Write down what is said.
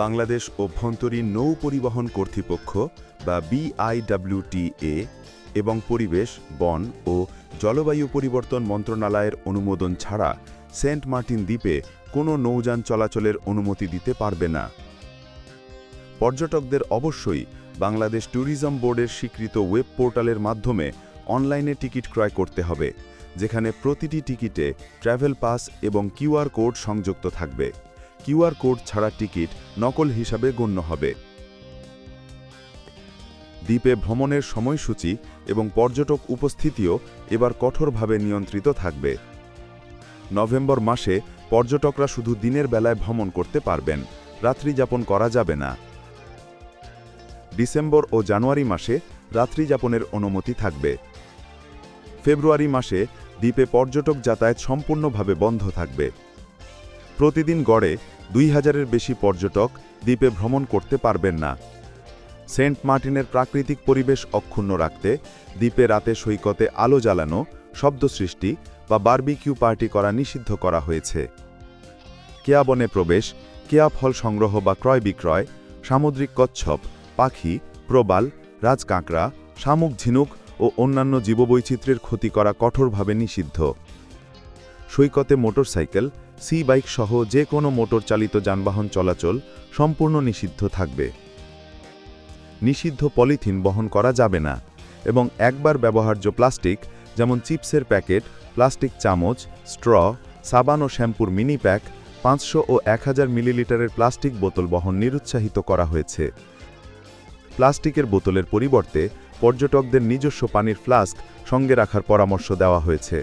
বাংলাদেশ অভ্যন্তরীণ নৌ পরিবহন কর্তৃপক্ষ বা BIWTA এবং পরিবেশ, বন ও জলবায়ু পরিবর্তন মন্ত্রণালয়ের অনুমোদন ছাড়া সেন্ট মার্টিন দ্বীপে কোনো নৌযান চলাচলের অনুমতি দিতে পারবে না। পর্যটকদের অবশ্যই বাংলাদেশ ট্যুরিজম বোর্ডের স্বীকৃত ওয়েব পোর্টালের মাধ্যমে অনলাইনে টিকিট ক্রয় করতে হবে, যেখানে প্রতিটি টিকিটে ট্র্যাভেল পাস এবং QR কোড সংযুক্ত থাকবে। QR কোড ছাড়া টিকিট নকল হিসাবে গণ্য হবে। দ্বীপে ভ্রমণের সময়সূচি এবং পর্যটক উপস্থিতিও এবার কঠোরভাবে নিয়ন্ত্রিত থাকবে। নভেম্বর মাসে পর্যটকরা শুধু দিনের বেলায় ভ্রমণ করতে পারবেন, রাত্রিযাপন করা যাবে না। ডিসেম্বর ও জানুয়ারি মাসে রাত্রিযাপনের অনুমতি থাকবে। ফেব্রুয়ারি মাসে দ্বীপে পর্যটক যাতায়াত সম্পূর্ণভাবে বন্ধ থাকবে। প্রতিদিন গড়ে 2000-এর বেশি পর্যটক দ্বীপে ভ্রমণ করতে পারবেন না। সেন্ট মার্টিনের প্রাকৃতিক পরিবেশ অক্ষুণ্ণ রাখতে দ্বীপে রাতে সৈকতে আলো জ্বালানো, শব্দ সৃষ্টি বা বারবিকিউ পার্টি করা নিষিদ্ধ করা হয়েছে। কেয়া বনে প্রবেশ, কেয়া ফল সংগ্রহ বা ক্রয় বিক্রয়, সামুদ্রিক কচ্ছপ, পাখি, প্রবাল, রাজকাঁকড়া, শামুক, ঝিনুক ও অন্যান্য জীববৈচিত্র্যের ক্ষতি করা কঠোরভাবে নিষিদ্ধ। সৈকতে মোটরসাইকেল, সি বাইক সহ যে কোনো মোটর চালিত যানবাহন চলাচল সম্পূর্ণ নিষিদ্ধ থাকবে। নিষিদ্ধ পলিথিন বহন করা যাবে না এবং একবার ব্যবহার্য প্লাস্টিক যেমন চিপসের প্যাকেট, প্লাস্টিক চামচ, স্ট্র, সাবান ও শ্যাম্পুর মিনি প্যাক, 500 ও 1000 মিলিলিটারের প্লাস্টিক বোতল বহন নিরুৎসাহিত করা হয়েছে। প্লাস্টিকের বোতলের পরিবর্তে পর্যটকদের নিজস্ব পানির ফ্লাস্ক সঙ্গে রাখার পরামর্শ দেওয়া হয়েছে।